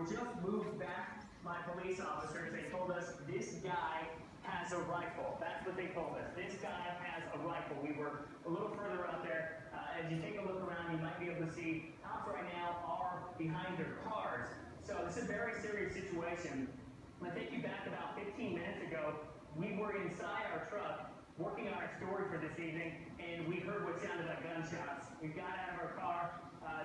just moved back my police officers. They told us this guy has a rifle. That's what they told us. This guy has a rifle. We were a little further out there. As you take a look around, you might be able to see cops right now are behind their cars. So this is a very serious situation. I take you back about 15 minutes ago. We were inside our truck working on our story for this evening, and we heard what sounded like gunshots. We got out of our car,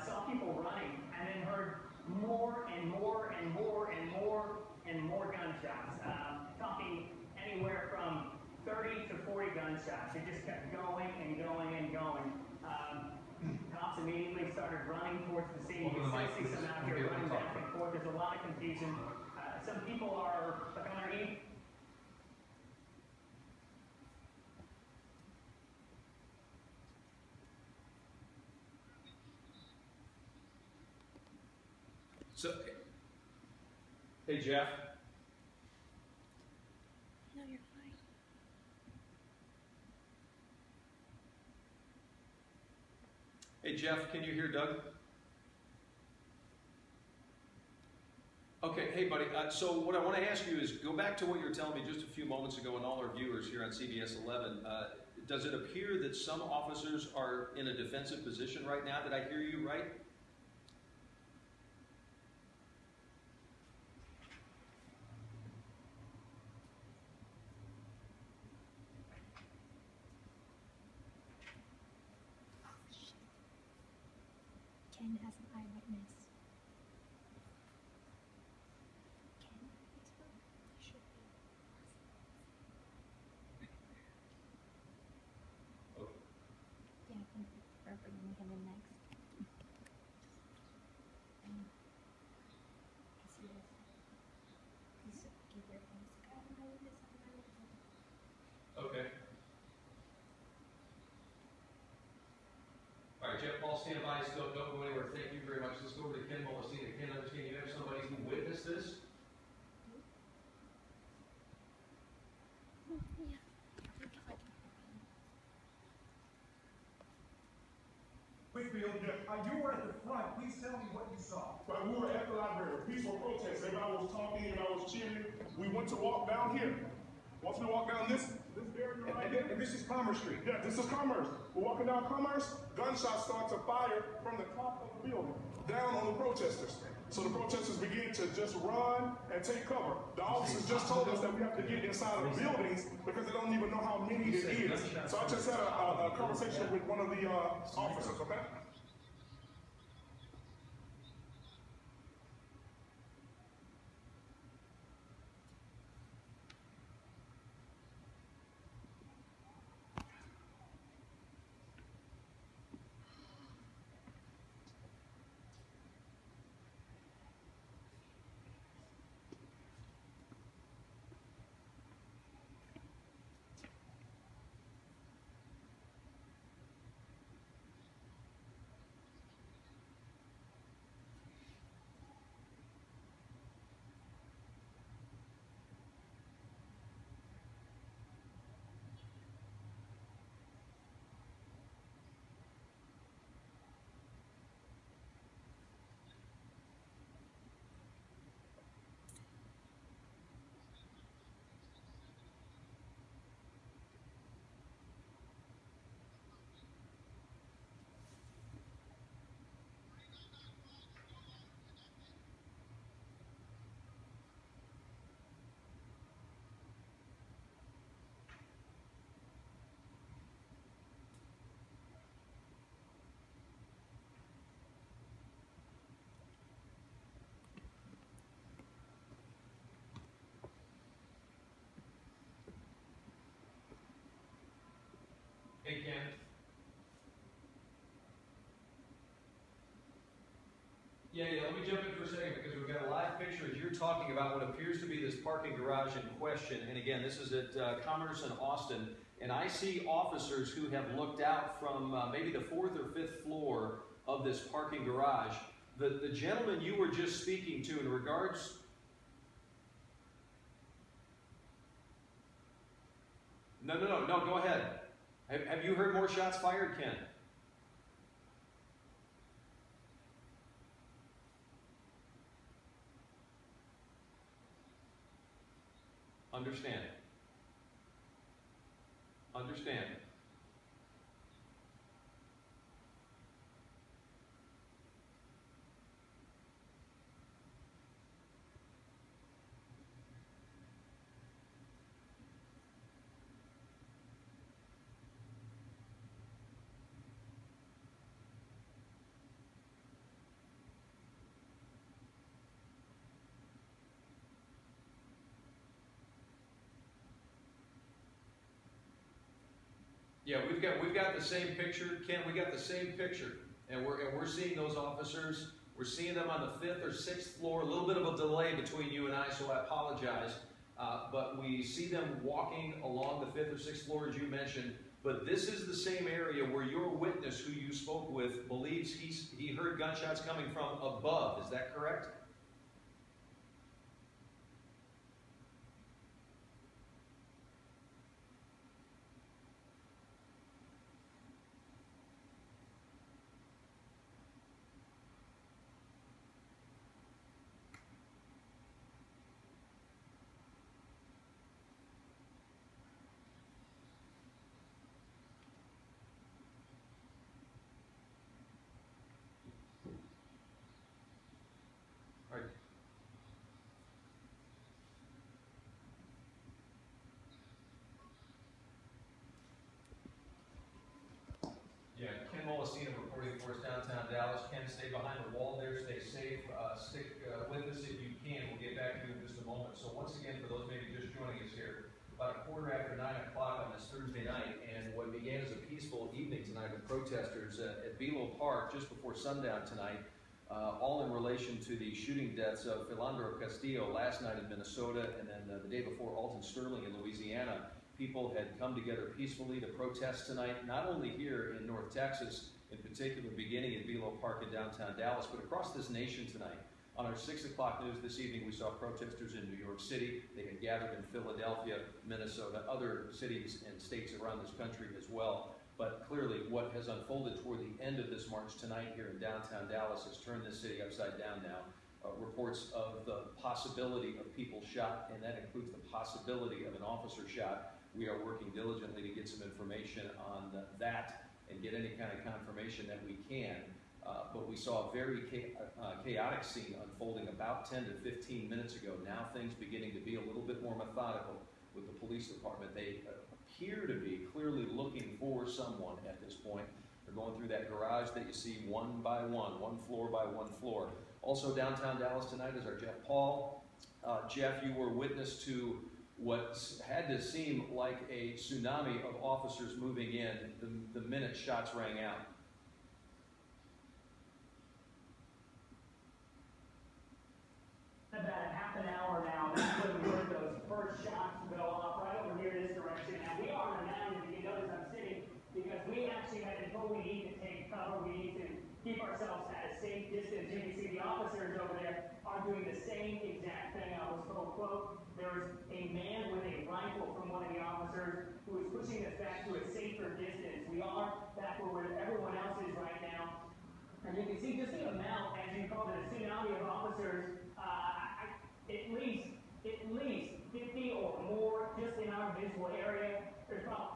saw people running, and then heard more and more and more and more and more gunshots. Talking anywhere from 30 to 40 gunshots. It just kept going and going and going. Cops immediately started running towards the scene. You can see some out here running back and forth. There's a lot of confusion. Some people are stuck underneath. So, hey Jeff. No, you're fine. Hey Jeff, can you hear Doug? Okay, hey buddy, so what I want to ask you is go back to what you were telling me just a few moments ago and all our viewers here on CBS 11. Does it appear that some officers are in a defensive position right now? Did I hear you right? Ken has an eyewitness. Ken, you should be. Okay. Yeah, I think we're bringing him in next. He's your hands. I have an eyewitness. Okay. All right, Jeff, Paul, stand by. Still, don't go anywhere. Thank you very much. Let's go over to Ken Molestina. Ken, understand you have somebody who witnessed this? Yeah. Whitfield, you were at the front. Please tell me what you saw. Well, we were at the library, peaceful protest. Everybody was talking and I was cheering. We went to walk down here. Once we walk down this area right here. And this is Commerce Street. Yeah, this is Commerce. We're walking down Commerce. Gunshots start to fire from the top of the building down on the protesters. So the protesters begin to just run and take cover. The officers just told us that we have to get inside of buildings because they don't even know how many it is. So I just had a conversation with one of the officers, okay? Hey, Ken. Yeah, let me jump in for a second because we've got a live picture as you're talking about what appears to be this parking garage in question. And again, this is at Commerce in Austin. And I see officers who have looked out from maybe the 4th or 5th floor of this parking garage. The gentleman you were just speaking to in regards... No, go ahead. Have you heard more shots fired, Ken? Understand. Understand. Yeah, we've got the same picture, Ken. We got the same picture, and we're seeing those officers. We're seeing them on the 5th or 6th floor. A little bit of a delay between you and I, so I apologize. But we see them walking along the 5th or 6th floor, as you mentioned. But this is the same area where your witness, who you spoke with, believes he heard gunshots coming from above. Is that correct? Right. Yeah, Ken Molestina reporting for us downtown Dallas. Ken, stay behind the wall there, stay safe, stick with us if you can. We'll get back to you in just a moment. So once again, for those maybe just joining us here, about 9:15 on this Thursday night, and what began as a peaceful evening tonight with protesters at Belo Park just before sundown tonight, all in relation to the shooting deaths of Philandro Castillo last night in Minnesota, and then the day before Alton Sterling in Louisiana. People had come together peacefully to protest tonight, not only here in North Texas, in particular beginning at Belo Park in downtown Dallas, but across this nation tonight. On our 6 o'clock news this evening, we saw protesters in New York City. They had gathered in Philadelphia, Minnesota, other cities and states around this country as well. But clearly, what has unfolded toward the end of this march tonight here in downtown Dallas has turned this city upside down now. Reports of the possibility of people shot, and that includes the possibility of an officer shot. We are working diligently to get some information on that and get any kind of confirmation that we can. But we saw a very chaotic scene unfolding about 10 to 15 minutes ago. Now things beginning to be a little bit more methodical with the police department. They appear to be clearly looking for someone at this point. They're going through that garage that you see one by one floor by one floor. Also downtown Dallas tonight is our Jeff Paul. Jeff, you were witness to what had to seem like a tsunami of officers moving in the minute shots rang out. About half an hour now, that's when we heard those first shots go off right over here this direction. Now we are in a mountain, if you notice I'm sitting, because we actually had been told we need to take cover, we need to keep ourselves at a safe distance. You can see the officers over there are doing the same exact thing. I was told, quote, there was a man with a rifle from one of the officers who was pushing us back to a safer distance. We are back where everyone else is right now. And you can see just the amount, as you called it, a tsunami of officers, at least 50 or more just in our visual area. There's about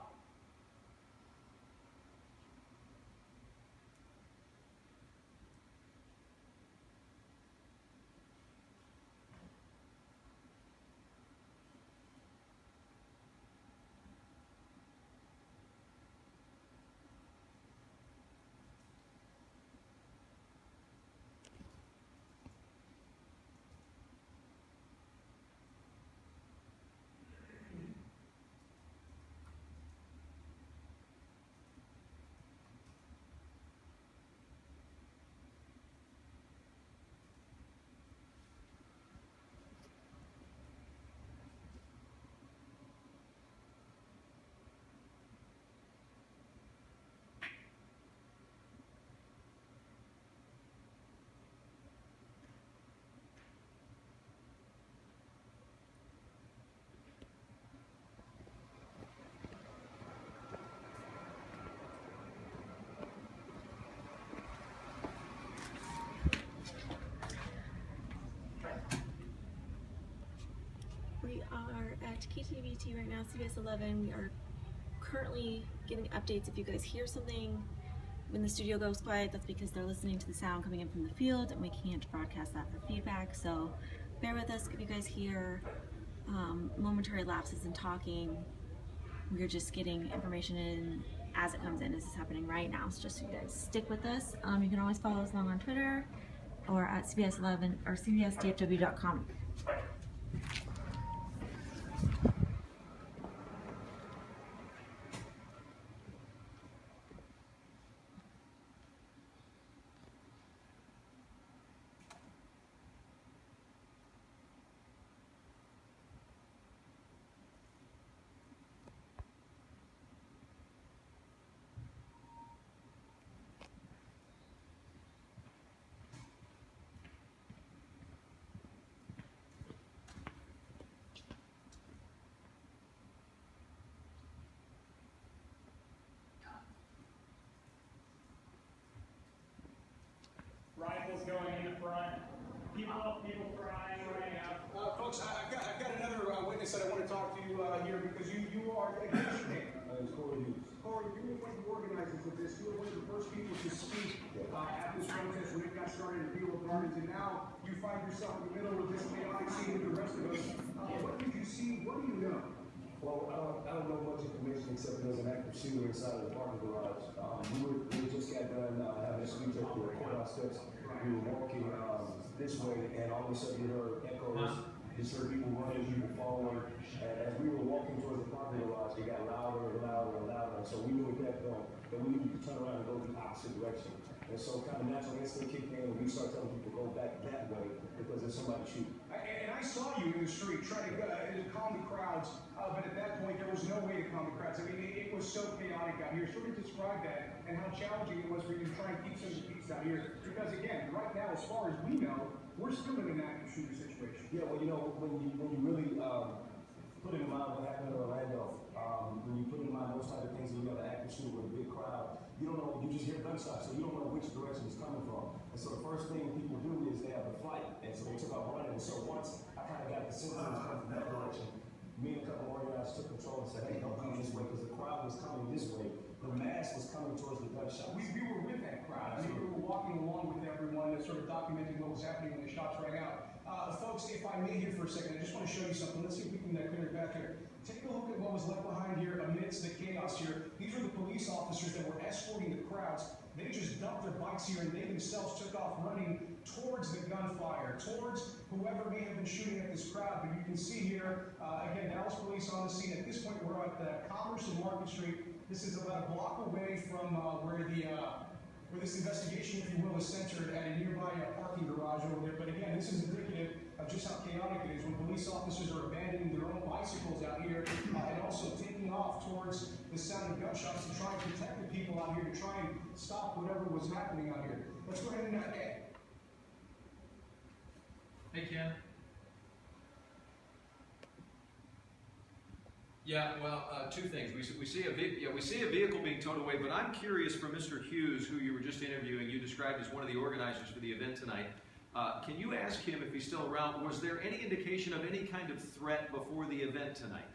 at KTVT right now, CBS 11. We are currently getting updates. If you guys hear something when the studio goes quiet, that's because they're listening to the sound coming in from the field, and we can't broadcast that for feedback. So bear with us if you guys hear momentary lapses in talking. We're just getting information in as it comes in. This is happening right now, so just so you guys stick with us. You can always follow us along on Twitter or at CBS 11 or cbsdfw.com. Rifles going in the front. People crying, running out. Folks, I've got another witness that I want to talk to you here because you are against me. It's Corey Hughes. Corey, you were one of the organizers of this. You were one of the first people to speak at this protest when it got started in Belo Garden, and now you find yourself in the middle of this chaotic scene with the rest of us. What did you see? What do you know? Well, I don't know much information except there was an active shooter inside of the parking garage. We just got done having a speech at the courthouse steps. We were walking this way, and all of a sudden we heard echoes. Just heard people running, people falling. And as we were walking towards the parking garage, it got louder and louder and louder. And so we knew at that point that we needed to turn around and go the opposite direction. And so kind of natural instinct kicked in, and we started telling people to go back that way because there's somebody shooting. And I saw you in the street trying to calm the crowds, but at that point there was no way to calm the crowds. I mean, it was so chaotic out here. Sort of describe that and how challenging it was for you to try and keep some of the peace out here. Because again, right now, as far as we know, we're still in an active shooter situation. Yeah, well, you know, when you really put in mind what happened in Orlando, when you put in mind those type of things, when you have an active shooter with a big crowd, you don't know, you just hear gunshots, so you don't know which direction it's coming from. And so the first thing people do is they have a flight, and so they took off running. And so once I kind of got the sense that it was coming from that direction, me and a couple of organizers took control and said, hey, don't come this way, because the crowd was coming this way. The mass was coming towards the gunshots. We were with that crowd. I mean, we were walking along with everyone and sort of documenting what was happening when the shots rang out. Folks, if I may here for a second, I just want to show you something. Let's see if we can clear it back here. Take a look at what was left behind here amidst the chaos here. These are the police officers that were escorting the crowds. They just dumped their bikes here and they themselves took off running towards the gunfire, towards whoever may have been shooting at this crowd. But you can see here, again, Dallas police on the scene. At this point, we're at Commerce and Market Street. This is about a block away from where this investigation, if you will, is centered at a nearby parking garage over there. But again, this is indicative of just how chaotic it is when police officers are abandoning their own bicycles out here and also taking off towards the sound of gunshots to try and protect the people out here, to try and stop whatever was happening out here. Let's go ahead and Hey, Ken. Yeah, well, two things. We see a vehicle being towed away, but I'm curious from Mr. Hughes, who you were just interviewing. You described as one of the organizers for the event tonight. Can you ask him if he's still around? Was there any indication of any kind of threat before the event tonight?